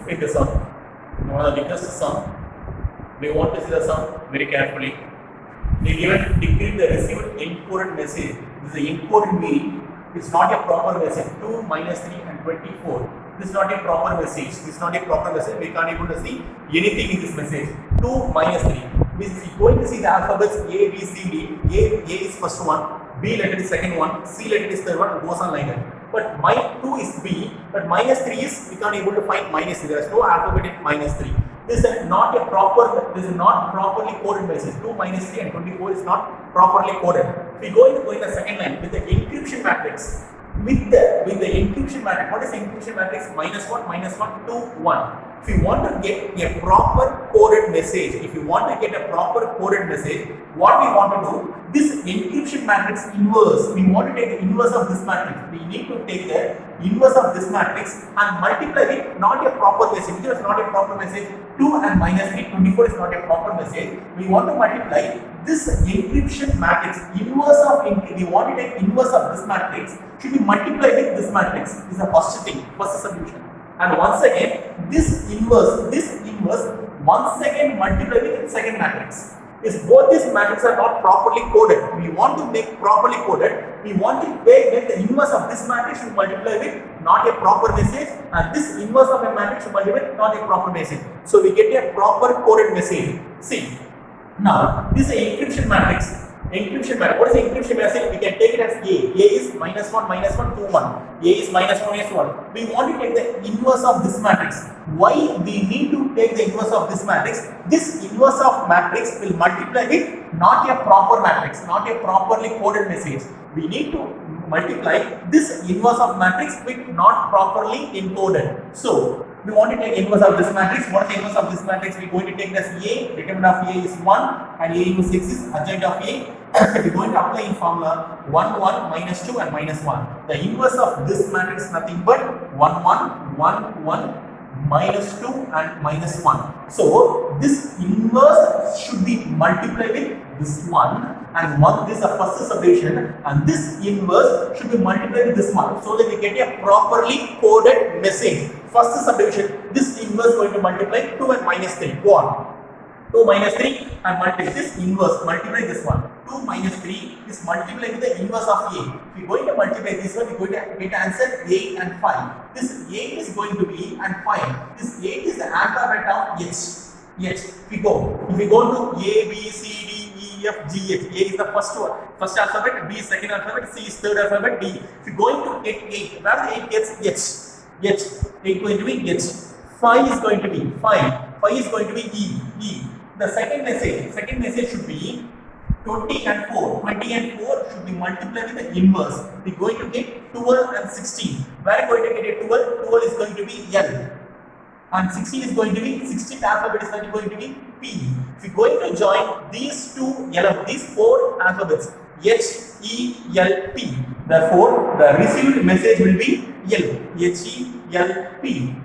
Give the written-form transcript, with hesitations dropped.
take the sum. One of the biggest sum. We want to see the sum very carefully. They given decrypt the received encoded message. This is the encoded meaning. It's not a proper message. 2, -3 and 24. This is not a proper message. This is not a proper message. We can't able to see anything in this message. 2, -3. We are going to see the alphabets A, B, C, D. A is first one. B letter is second one. C letter is third one. Goes on like that. But -2 is B. But -3 is we can't able to find -3. There is no alphabet in -3. This is not a proper. This is not properly coded message. 2, -3 and 24 is not properly coded. We go in the second line with the encryption matrix. With the encryption matrix, what is the encryption matrix? -1, -1, 2, 1. If you want to get a proper coded message, what we want to do, this encryption matrix inverse, we want to take the inverse of this matrix. We need to take the inverse of this matrix and multiply it, not a proper message. Because it's not a proper message. 2 and -3, 24 is not a proper message. We want to multiply this encryption matrix, we want to take inverse of this matrix, should be multiplied with this matrix. This is the first thing, first solution. And once again, this inverse, once again multiply with the second matrix. If both these matrices are not properly coded, we want to make properly coded, we want to make the inverse of this matrix should multiply with not a proper message, and this inverse of a matrix should multiply with not a proper message. So we get a proper coded message. See, now this is encryption matrix. What is the encryption message? We can take it as A. A is -1, -1, 2, 1. A is -1, -1. We want to take the inverse of this matrix. Why we need to take the inverse of this matrix? This inverse of matrix will multiply with not a proper matrix, not a properly coded message. We need to multiply this inverse of matrix with not properly encoded. So we want to take inverse of this matrix. What is the inverse of this matrix? We are going to take this A. Determinant of A is 1 and A equals 6 is adjoint of A. We are going to apply in formula 1, 1, -2 and -1. The inverse of this matrix is nothing but 1, 1, 1, 1, -2 and -1. So this inverse should be multiplied with this one, and this is the first subdivision, and this inverse should be multiplied with this one, so that we get a properly coded message. First subdivision, this inverse going to multiply 2 and -3. Go on. 2 -3 and multiply this inverse, multiply this one. 2 -3 is multiplied with the inverse of A. If we are going to multiply this one, we are going to get answer 8 and 5. This 8 is going to be and 5. This 8 is the alphabet of H. If we go to A, B, C, D, E, F, G, H. A is the first alphabet, B is second alphabet, C is third alphabet, D. If we are going to get 8, where the 8 gets H? 8 going to be H. 5 is going to be 5 is going to be E. The second message should be 20 and 4. 20 and 4 should be multiplied with the inverse. We are going to get 12 and 16. Where are we going to get a 12? 12 is going to be L. And 16 is going to be, 16th alphabet is going to be P. If we are going to join these these 4 alphabets, H, E, L, P. Therefore, the received message will be L. H, E, L, P.